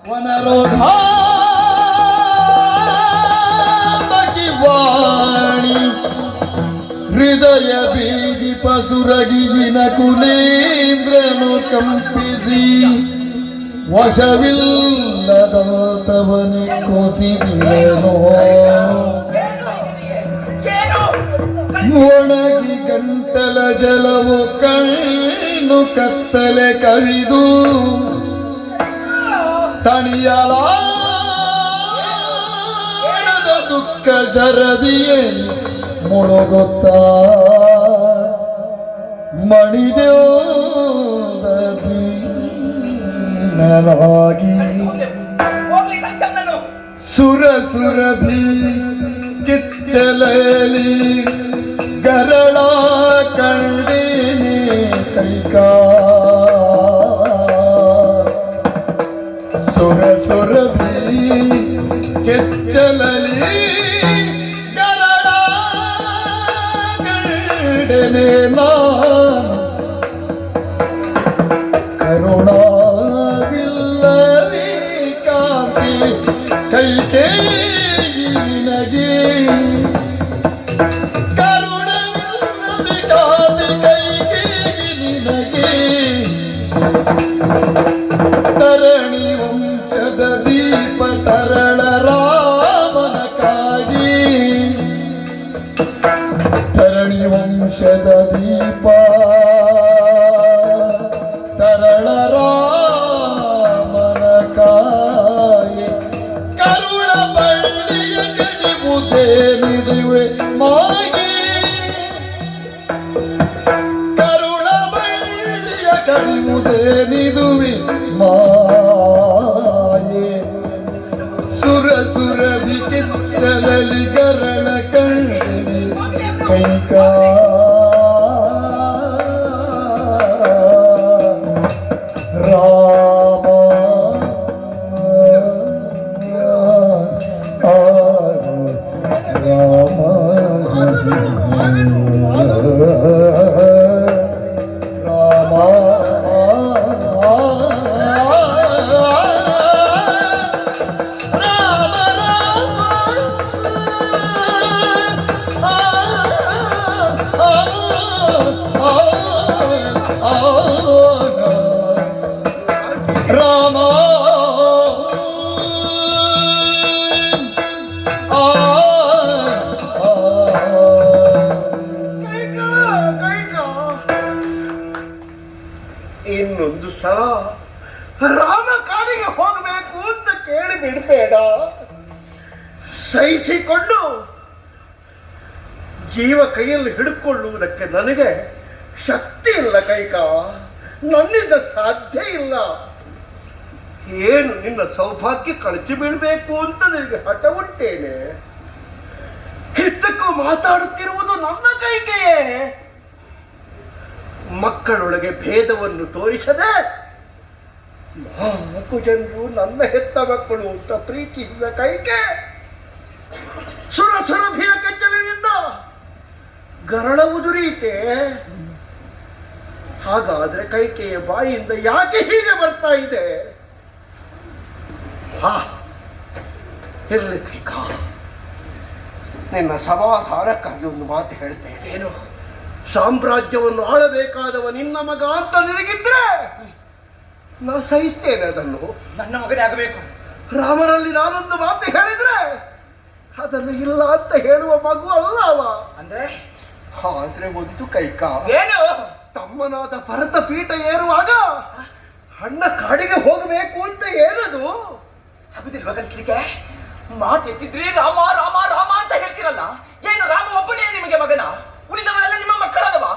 ವನರೋಧಾಂಬಕಿ ವಾಣಿ ಹೃದಯ ಬೀದಿ ಪಸುರಗಿನ ಕುಲೇಂದ್ರನು ಕಂಪಿಸಿ ವಶವಿಲ್ಲದಾತವನಿ ಕೊಸಿದಿರನೋ ಒಣಗಿ ಗಂಟಲ ಜಲವು ಕಣ್ಣು ಕತ್ತಲೆ ಕವಿದು ತಣಿಯಲಾರದ ದುಃಖ ಜರದಿಯೇ ಮುಳುಗುತ್ತ ಮಣಿದೇವದೀನನಾಗಿ ಸುರ ಸುರಭಿ ಕಿಚ್ಚಲಲಿ ಗರಳ ಕಂಡಿನಿ ಕೈಕಾ ಸುರ ಸುರಭಿ ಕಿಚ್ಚಲಲಿ ಗರಳ ಕಂಡಿನಿ ನಾನು ಕರುಣಾವಿಲ್ಲವೇ ಕಾಂತಿ ಕೈಕೇಯಿ ನಿನಗೆ ಕರುಣವಿಲ್ಲವೇ ಕಾಂತಿ ಕೈಕೇಯಿ ನಿನಗೆ ತರಣಿ ವಂಶದ ದೀಪ ತರಳ ರಾಮನಕ್ಕಾಗಿ ತರಣಿ ವಂಶದ ದೀಪ ತರಳ ರಾಮನಕ್ಕಾಗಿ ಕರುಣ ಬಳ್ಳಿಯ ಕಡಿಬುದೇ ನಿದುವೆ ಮಾಗಿ ಕರುಣ ಬಳ್ಳಿಯ ಕಡಿಬುದೇ ನಿದುವೆ ಮಾಯೆ ಸುರ ಸುರಭಿ ಕಿಚ್ಚಲಲಿ ಗರಳ ಕಂಡಿನಿ ಕೈಕಾ ರಾಮ ರಾಮ ಇನ್ನೊಂದು ಸಲ ರಾಮ ಕಾಡಿಗೆ ಹೋಗಬೇಕು ಅಂತ ಕೇಳಿ ಬಿಡಬೇಡ. ಸಹಿಸಿಕೊಂಡು ಜೀವ ಕೈಯಲ್ಲಿ ಹಿಡ್ಕೊಳ್ಳುವುದಕ್ಕೆ ನನಗೆ ಶಕ್ತಿ ಇಲ್ಲ ಕೈಕ, ನನ್ನಿಂದ ಸಾಧ್ಯ ಇಲ್ಲ. ಏನು ನಿನ್ನ ಸೌಭಾಗ್ಯ ಕಳಚಿ ಬೀಳ್ಬೇಕು ಅಂತ ನಿನಗೆ ಹಠ ಉಂಟೇನೆ. ಹಿತ್ತಕ್ಕೂ ಮಾತಾಡುತ್ತಿರುವುದು ನನ್ನ ಕೈಕೆಯೇ. ಮಕ್ಕಳೊಳಗೆ ಭೇದವನ್ನು ತೋರಿಸದೆ 4 ಜನರು ನನ್ನ ಹೆತ್ತ ಮಕ್ಕಳು ಅಂತ ಪ್ರೀತಿಸಿದ ಕೈಕೆ ಸುರ ಸುರಭಿಯ ಕೆಚ್ಚಲಿನಿಂದ ಗರಳ ಉದುರೀತೆ. ಹಾಗಾದ್ರೆ ಕೈಕೆಯ ಬಾಯಿಯಿಂದ ಯಾಕೆ ಹೀಗೆ ಬರ್ತಾ ಇದೆ? ಇರಲಿ ಕೈಕ, ನಿನ್ನ ಸಮಾಧಾನಕ್ಕಾಗಿ ಒಂದು ಮಾತು ಹೇಳ್ತೇನೆ. ಏನು? ಸಾಮ್ರಾಜ್ಯವನ್ನು ಆಳಬೇಕಾದವ ನಿನ್ನ ಮಗ ಅಂತ ನಿನಗಿದ್ರೆ ನಾ ಸಹಿಸ್ತೇನೆ ಅದನ್ನು. ನನ್ನ ಮಗನೇ ಆಗಬೇಕು. ರಾಮನಲ್ಲಿ ನಾನೊಂದು ಮಾತು ಹೇಳಿದ್ರೆ ಅದನ್ನು ಇಲ್ಲ ಅಂತ ಹೇಳುವ ಮಗು ಅಲ್ಲ ಅವ. ಅಂದ್ರೆ ಆದ್ರೆ ಒಂದು ಕೈಕ, ಏನು? ತಮ್ಮನಾದ ಭರತ ಪೀಠ ಏರುವಾಗ ಅಣ್ಣ ಕಾಡಿಗೆ ಹೋಗಬೇಕು ಅಂತ ಏನದು ಆಗುದಿಲ್ವ ಕಲಿಸ್ಲಿಕ್ಕೆ? ಮಾತೆತ್ತಿದ್ರೆ ರಾಮ ರಾಮ ರಾಮ ಅಂತ ಹೇಳ್ತಿರಲ್ಲ, ಏನು ರಾಮ ಒಬ್ಬನೇ ನಿಮಗೆ ಮಗನ? ಉಳಿದವರೆಲ್ಲ ನಿಮ್ಮ ಮಕ್ಕಳಲ್ಲವಾ?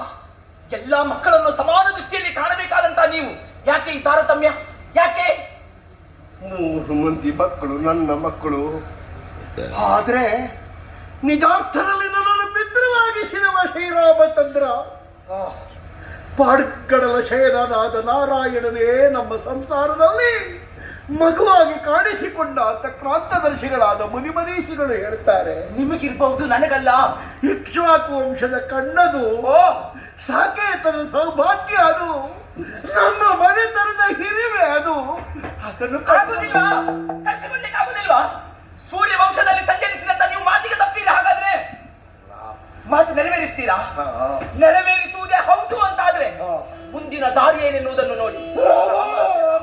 ಎಲ್ಲ ಮಕ್ಕಳನ್ನು ಸಮಾನ ದೃಷ್ಟಿಯಲ್ಲಿ ಕಾಣಬೇಕಾದಂತ ನೀವು ಯಾಕೆ ಈ ತಾರತಮ್ಯ? ಯಾಕೆ? 3 ಮಂದಿ ಮಕ್ಕಳು ನನ್ನ ಮಕ್ಕಳು. ಆದ್ರೆ ನಿಜಾರ್ಥದಲ್ಲಿ ನನ್ನನ್ನು ಪಿತೃವಾಗಿಸಿದವ ಶ್ರೀರಾಮಚಂದ್ರ. ಪಾಡ್ಕಡಲ ಶಯನಾದ ನಾರಾಯಣನೇ ನಮ್ಮ ಸಂಸಾರದಲ್ಲಿ ಮಗುವಾಗಿ ಕಾಣಿಸಿಕೊಂಡ ಅಂತ ಕ್ರಾಂತದರ್ಶಿಗಳಾದ ಮುನಿಮನೀಷಿಗಳು ಹೇಳ್ತಾರೆ. ನಿಮಗಿರ್ಬಹುದು, ನನಗಲ್ಲ. ಇಕ್ಷ್ವಾಕು ವಂಶದ ಕಣ್ಣದು, ಸಾಕೇತದ ಸೌಭಾಗ್ಯ ಅದು, ನಮ್ಮ ಮನೆತನದ ಹಿರಿಮೆ ಅದು. ಅದನ್ನು ಮಾತು ನೆರವೇರಿಸ್ತೀರಾ? ಹಾ. ನೆರವೇರಿಸುವುದೇ ಹೌದು ಅಂತಾದ್ರೆ ಹಾ. ಮುಂದಿನ ದಾರಿ ಏನೆನ್ನುವುದನ್ನು ನೋಡಿ.